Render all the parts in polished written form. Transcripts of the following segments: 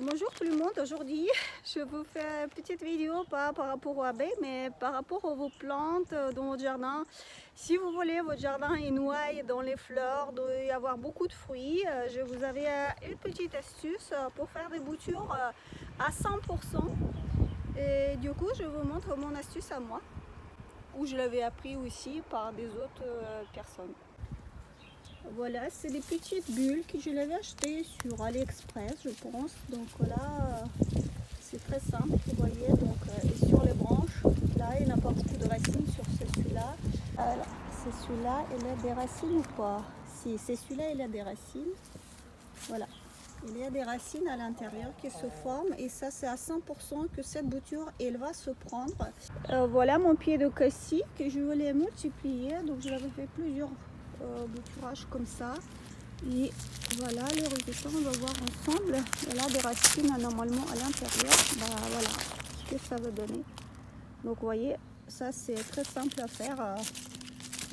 Bonjour tout le monde, aujourd'hui je vous fais une petite vidéo pas par rapport aux abeilles mais par rapport à vos plantes dans votre jardin. Si vous voulez votre jardin est noyé dans les fleurs, doit y avoir beaucoup de fruits, je vous avais une petite astuce pour faire des boutures à 100%. Et du coup je vous montre mon astuce à moi, où je l'avais appris aussi par des autres personnes. Voilà, c'est des petites bulles que je l'avais achetées sur AliExpress, je pense. Donc là, c'est très simple, vous voyez. Donc, et sur les branches, là, il n'y a pas beaucoup de racines sur celui-là. C'est celui-là, il a des racines ou pas? Si, c'est celui-là, il a des racines. Voilà. Il y a des racines à l'intérieur qui se forment et ça c'est à 100% que cette bouture elle va se prendre. Voilà mon pied de cassis que je voulais multiplier, donc je l'avais fait plusieurs bouturages comme ça et voilà le résultat, on va voir ensemble. Il y a des racines normalement à l'intérieur, voilà ce que ça va donner. Donc vous voyez, ça c'est très simple à faire.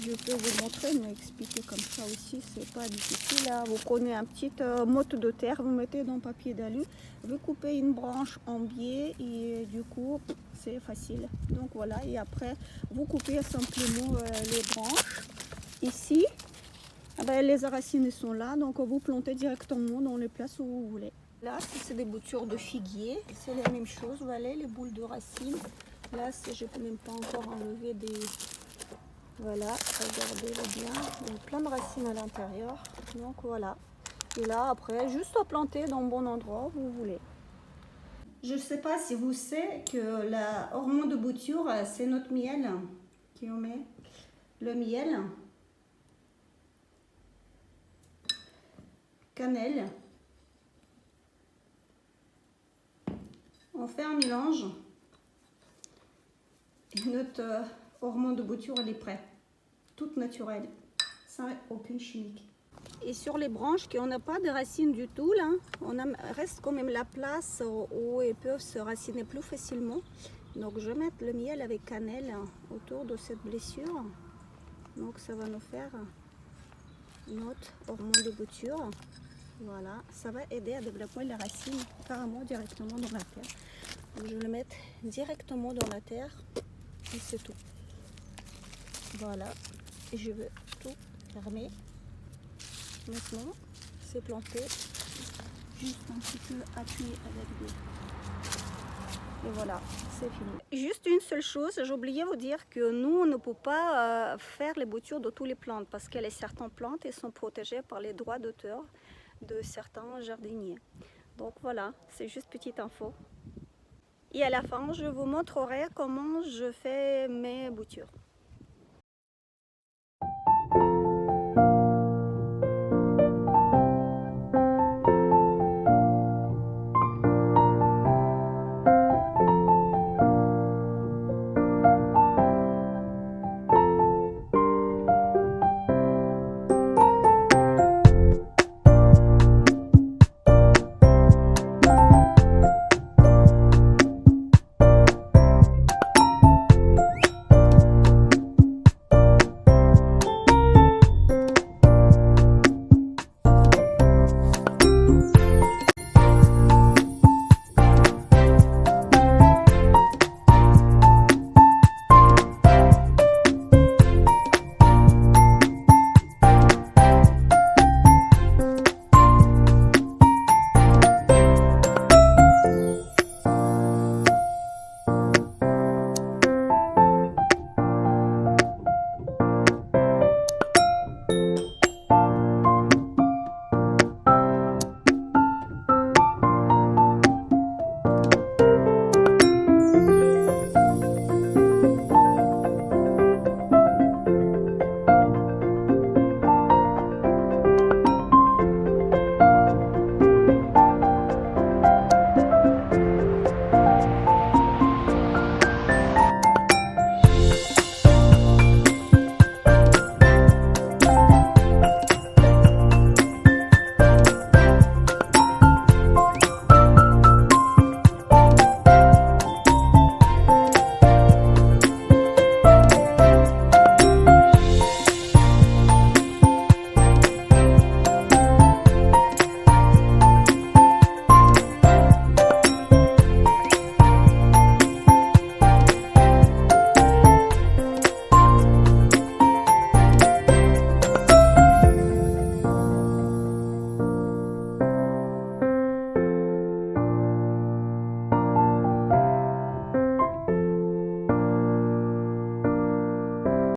Je peux vous montrer, mais expliquer comme ça aussi, c'est pas difficile. Là, vous prenez un petit motte de terre, vous mettez dans le papier d'alu, vous coupez une branche en biais et du coup, c'est facile. Donc voilà, et après, vous coupez simplement les branches. Ici, les racines sont là, donc vous plantez directement dans les places où vous voulez. Là, c'est des boutures de figuier, c'est la même chose. Vous voyez les boules de racines. Là, je peux même pas encore enlever des... Voilà, regardez-le bien, il y a plein de racines à l'intérieur, donc voilà. Et là, après, juste à planter dans le bon endroit où vous voulez. Je ne sais pas si vous savez que la hormone de bouture, c'est notre miel qu'on met. Le miel, cannelle. On fait un mélange et notre hormone de bouture, elle est prête. Toute naturelle, sans aucune chimique. Et sur les branches qui on n'a pas de racines du tout là, reste quand même la place où ils peuvent se raciner plus facilement. Donc je vais mettre le miel avec cannelle autour de cette blessure. Donc ça va nous faire notre hormone de bouture. Voilà, ça va aider à développer les racines carrément directement dans la terre. Donc je vais le mettre directement dans la terre et c'est tout. Voilà, et je vais tout fermer. Maintenant, c'est planté, juste un petit peu appuyé avec des... Et voilà, c'est fini. Juste une seule chose, j'ai oublié de vous dire que nous, on ne peut pas faire les boutures de toutes les plantes parce que les certaines plantes elles sont protégées par les droits d'auteur de certains jardiniers. Donc voilà, c'est juste petite info. Et à la fin, je vous montrerai comment je fais mes boutures.